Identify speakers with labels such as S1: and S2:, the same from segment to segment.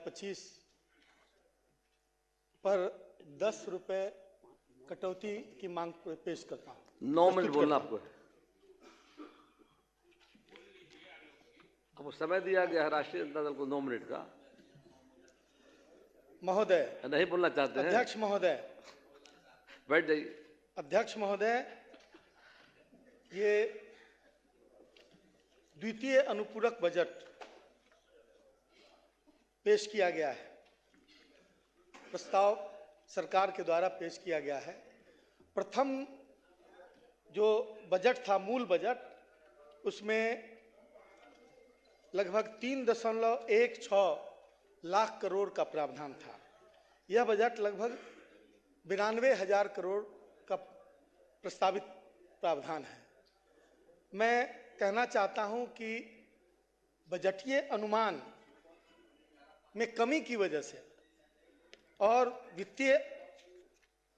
S1: 2025 पर 10 रुपए कटौती की मांग पेश करता हूं।
S2: 9 मिनट बोलना आपको। आपको समय दिया गया है राष्ट्रीय जनता दल को 9 मिनट का।
S1: महोदय,
S2: नहीं बोलना चाहते हैं?
S1: अध्यक्ष महोदय,
S2: बैठ जाइए।
S1: अध्यक्ष महोदय, ये द्वितीय अनुपूरक बजट पेश किया गया है। प्रस्ताव सरकार के द्वारा पेश किया गया है। प्रथम जो बजट था, मूल बजट, उसमें लगभग 3.16 लाख करोड़ का प्रावधान था। यह बजट लगभग 92,000 करोड़ का प्रस्तावित प्रावधान है। मैं कहना चाहता हूं कि बजटीय अनुमान में कमी की वजह से और वित्तीय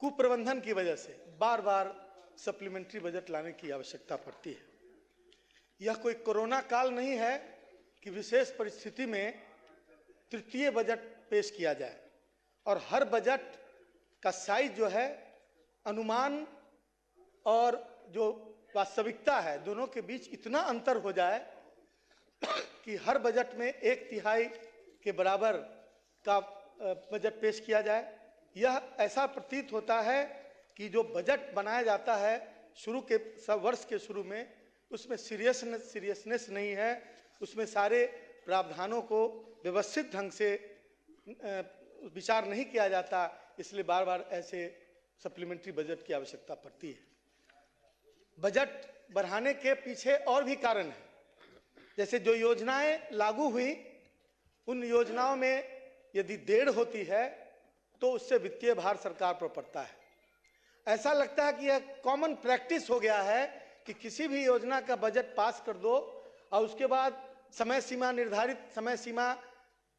S1: कुप्रबंधन की वजह से बार बार सप्लीमेंट्री बजट लाने की आवश्यकता पड़ती है। यह कोई कोरोना काल नहीं है कि विशेष परिस्थिति में तृतीय बजट पेश किया जाए और हर बजट का साइज जो है, अनुमान और जो वास्तविकता है, दोनों के बीच इतना अंतर हो जाए कि हर बजट में 1/3 के बराबर का बजट पेश किया जाए। यह ऐसा प्रतीत होता है कि जो बजट बनाया जाता है शुरू के वर्ष के शुरू में, उसमें सीरियसनेस नहीं है, उसमें सारे प्रावधानों को व्यवस्थित ढंग से विचार नहीं किया जाता। इसलिए बार बार ऐसे सप्लीमेंट्री बजट की आवश्यकता पड़ती है। बजट बढ़ाने के पीछे और भी कारण है। जैसे जो योजनाएं लागू हुई, उन योजनाओं में यदि देर होती है तो उससे वित्तीय भार सरकार पर पड़ता है। ऐसा लगता है कि यह कॉमन प्रैक्टिस हो गया है कि किसी भी योजना का बजट पास कर दो और उसके बाद समय सीमा, निर्धारित समय सीमा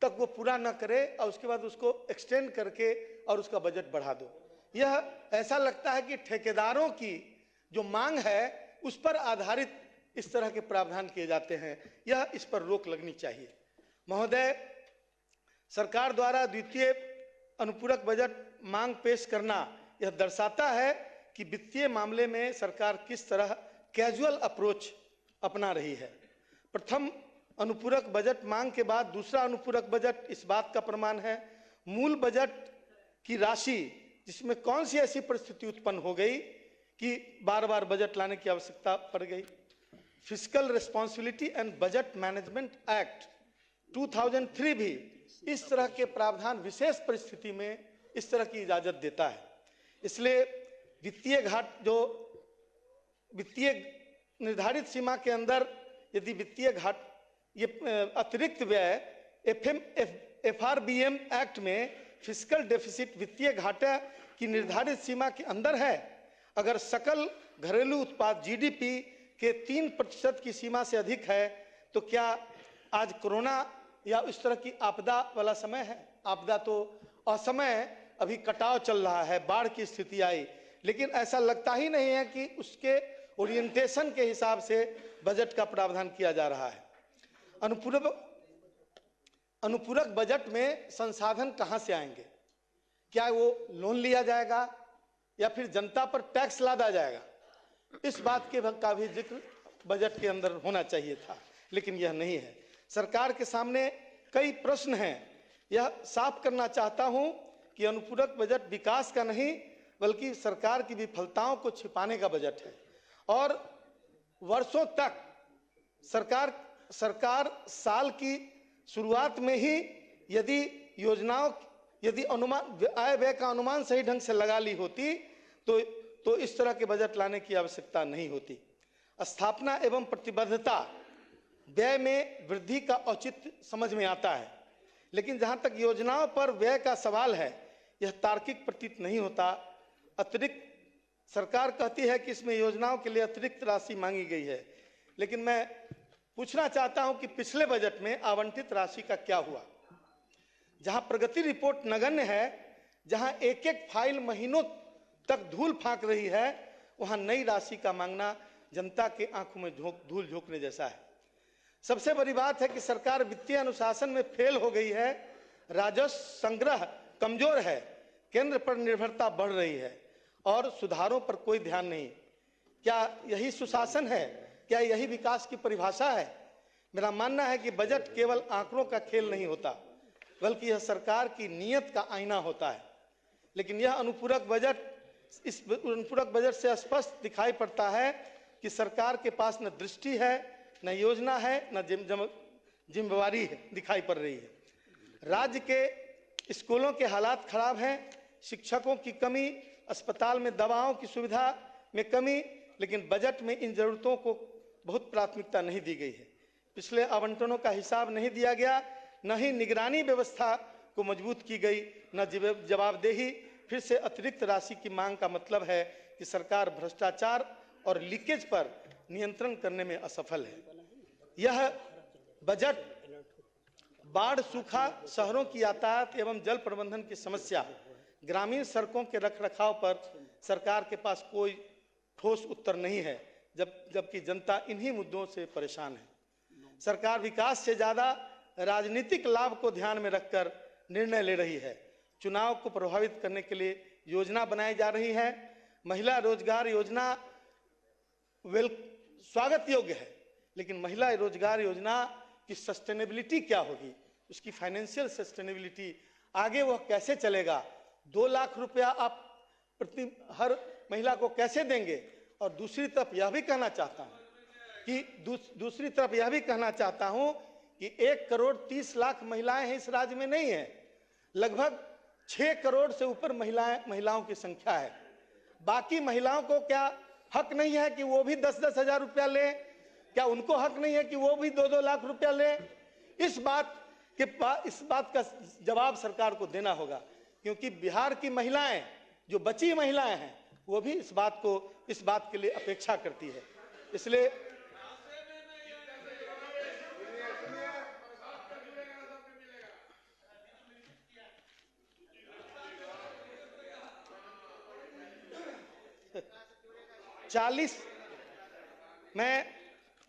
S1: तक वो पूरा न करे और उसके बाद उसको एक्सटेंड करके और उसका बजट बढ़ा दो। यह ऐसा लगता है कि ठेकेदारों की जो मांग है उस पर आधारित इस तरह के प्रावधान किए जाते हैं। यह इस पर रोक लगनी चाहिए। महोदय, सरकार द्वारा द्वितीय अनुपूरक बजट मांग पेश करना यह दर्शाता है कि वित्तीय मामले में सरकार किस तरह कैजुअल अप्रोच अपना रही है। प्रथम अनुपूरक बजट मांग के बाद दूसरा अनुपूरक बजट इस बात का प्रमाण है। मूल बजट की राशि, जिसमें कौन सी ऐसी परिस्थिति उत्पन्न हो गई कि बार बार बजट लाने की आवश्यकता पड़ गई। Fiscal responsibility and budget management act 2003 भी इस तरह के प्रावधान विशेष परिस्थिति में इस तरह की इजाजत देता है। इसलिए वित्तीय घाट, जो वित्तीय निर्धारित सीमा के अंदर यदि वित्तीय घाट, ये अतिरिक्त व्यय FRBM एक्ट में फिस्कल डेफिसिट वित्तीय घाटा की निर्धारित सीमा के अंदर है। अगर सकल घरेलू उत्पाद GDP के 3% की सीमा से अधिक है तो क्या आज कोरोना या इस तरह की आपदा वाला समय है? आपदा तो असमय, अभी कटाव चल रहा है, बाढ़ की स्थिति आई, लेकिन ऐसा लगता ही नहीं है कि उसके ओरिएंटेशन के हिसाब से बजट का प्रावधान किया जा रहा है। अनुपूरक बजट में संसाधन कहां से आएंगे? क्या वो लोन लिया जाएगा या फिर जनता पर टैक्स लादा जाएगा? इस बात के का भी जिक्र बजट के अंदर होना चाहिए था, लेकिन यह नहीं है। सरकार के सामने कई प्रश्न हैं। यह साफ करना चाहता हूं कि अनुपूरक बजट विकास का नहीं बल्कि सरकार की विफलताओं को छिपाने का बजट है। और वर्षों तक सरकार साल की शुरुआत में ही यदि अनुमान, आय व्यय का अनुमान सही ढंग से लगा ली होती तो इस तरह के बजट लाने की आवश्यकता नहीं होती। स्थापना एवं प्रतिबद्धता व्यय में वृद्धि का औचित्य समझ में आता है, लेकिन जहां तक योजनाओं पर व्यय का सवाल है, यह तार्किक प्रतीत नहीं होता। अतिरिक्त सरकार कहती है कि इसमें योजनाओं के लिए अतिरिक्त राशि मांगी गई है, लेकिन मैं पूछना चाहता हूं कि पिछले बजट में आवंटित राशि का क्या हुआ? जहां प्रगति रिपोर्ट नगण्य है, जहां एक एक फाइल महीनों तक धूल फांक रही है, वहां नई राशि का मांगना जनता के आंखों में धूल झोंकने जैसा है। सबसे बड़ी बात है कि सरकार वित्तीय अनुशासन में फेल हो गई है। राजस्व संग्रह कमजोर है, केंद्र पर निर्भरता बढ़ रही है और सुधारों पर कोई ध्यान नहीं। क्या यही सुशासन है? क्या यही विकास की परिभाषा है? मेरा मानना है कि बजट केवल आंकड़ों का खेल नहीं होता, बल्कि यह सरकार की नीयत का आईना होता है। लेकिन यह अनुपूरक बजट से स्पष्ट दिखाई पड़ता है कि सरकार के पास न दृष्टि है, न योजना है, न जिम्मेवारी दिखाई पड़ रही है। राज्य के स्कूलों के हालात खराब हैं, शिक्षकों की कमी, अस्पताल में दवाओं की सुविधा में कमी, लेकिन बजट में इन जरूरतों को बहुत प्राथमिकता नहीं दी गई है। पिछले आवंटनों का हिसाब नहीं दिया गया, न ही निगरानी व्यवस्था को मजबूत की गई, न जवाबदेही। फिर से अतिरिक्त राशि की मांग का मतलब है कि सरकार भ्रष्टाचार और लीकेज पर नियंत्रण करने में असफल है। यह बजट बाढ़, सूखा, शहरों की यातायात एवं जल प्रबंधन की समस्या, ग्रामीण सड़कों के रखरखाव पर सरकार के पास कोई ठोस उत्तर नहीं है, जबकि जनता इन्हीं मुद्दों से परेशान है। सरकार विकास से ज्यादा राजनीतिक लाभ को ध्यान में रखकर निर्णय ले रही है। चुनाव को प्रभावित करने के लिए योजना बनाई जा रही है। महिला रोजगार योजना स्वागत योग्य है, लेकिन महिला रोजगार योजना की सस्टेनेबिलिटी क्या होगी, उसकी फाइनेंशियल सस्टेनेबिलिटी, आगे वह कैसे चलेगा? 2 लाख रुपया आप प्रति हर महिला को कैसे देंगे? और दूसरी तरफ यह भी कहना चाहता हूं कि 1 करोड़ 30 लाख महिलाएं हैं इस राज्य में, नहीं है, लगभग 6 करोड़ से ऊपर महिलाओं की संख्या है। बाकी महिलाओं को क्या हक नहीं है कि वो भी 10-10 हजार रुपया ले? क्या उनको हक नहीं है कि वो भी 2-2 लाख रुपया ले? इस बात का जवाब सरकार को देना होगा, क्योंकि बिहार की महिलाएं, जो बची महिलाएं हैं, वो भी इस बात के लिए अपेक्षा करती है। इसलिए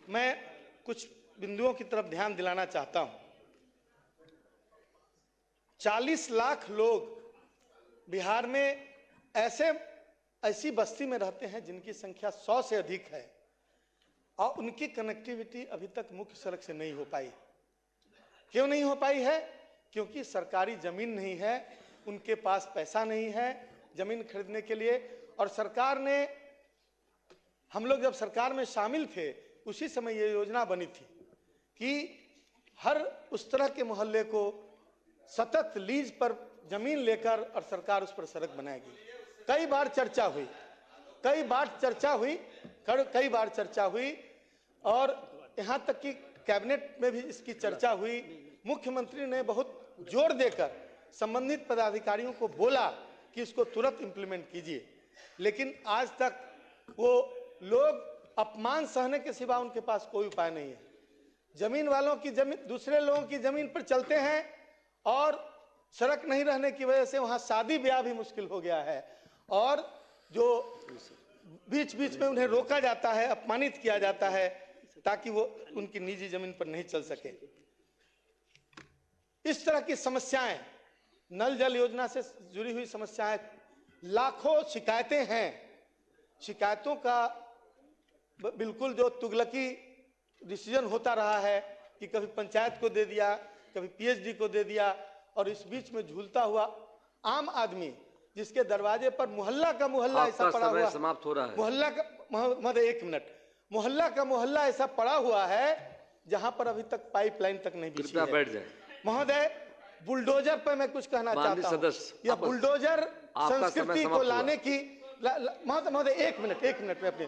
S1: मैं कुछ बिंदुओं की तरफ ध्यान दिलाना चाहता हूं। 40 लाख लोग बिहार में ऐसी बस्ती में रहते हैं जिनकी संख्या 100 से अधिक है और उनकी कनेक्टिविटी अभी तक मुख्य सड़क से नहीं हो पाई। क्यों नहीं हो पाई है? क्योंकि सरकारी जमीन नहीं है, उनके पास पैसा नहीं है जमीन खरीदने के लिए। और सरकार ने, हम लोग जब सरकार में शामिल थे उसी समय ये योजना बनी थी कि हर उस तरह के मोहल्ले को सतत लीज पर जमीन लेकर और सरकार उस पर सड़क बनाएगी। कई बार चर्चा हुई और यहां तक कि कैबिनेट में भी इसकी चर्चा हुई। मुख्यमंत्री ने बहुत जोर देकर संबंधित पदाधिकारियों को बोला कि इसको तुरंत इंप्लीमेंट कीजिए, लेकिन आज तक वो लोग अपमान सहने के सिवा उनके पास कोई उपाय नहीं है। जमीन वालों की जमीन दूसरे लोगों की जमीन पर चलते हैं और सड़क नहीं रहने की वजह से वहां शादी ब्याह भी मुश्किल हो गया है और जो बीच बीच में उन्हें रोका जाता है, अपमानित किया जाता है ताकि वो उनकी निजी जमीन पर नहीं चल सके। इस तरह की समस्याएं, नल जल योजना से जुड़ी हुई समस्याएं, लाखों शिकायतें हैं। शिकायतों का बिल्कुल जो तुगलकी डिसीजन होता रहा है कि कभी पंचायत को दे दिया, कभी पीएचडी को दे दिया, और इस बीच में झूलता हुआ आम आदमी जिसके दरवाजे पर मोहल्ला का मोहल्ला ऐसा पड़ा हुआ,
S2: समाप्त हो रहा है।
S1: मोहल्ला का एक मिनट, मोहल्ला का मोहल्ला ऐसा पड़ा हुआ है जहां पर अभी तक पाइपलाइन तक नहीं बिछी है।
S2: बैठ जाए
S1: महोदय, बुलडोजर पर मैं कुछ कहना चाहता हूं। यह बुलडोजर संस्कृति को लाने की, महोदय एक मिनट में अपने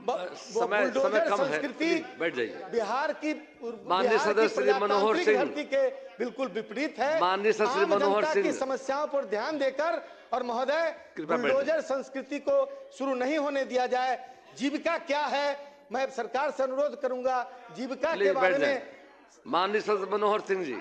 S1: बुलडोजर संस्कृति
S2: बैठ जाइए।
S1: बिहार की
S2: माननीय सदस्य श्री मनोहर सिंह
S1: धरती के बिल्कुल विपरीत है।
S2: माननीय सदस्य श्री मनोहर सिंह
S1: की समस्याओं पर ध्यान देकर, और महोदय बुलडोजर संस्कृति को शुरू नहीं होने दिया जाए। जीविका क्या है, मैं सरकार से अनुरोध करूंगा जीविका के बारे में।
S2: माननीय सदस्य मनोहर सिंह जी।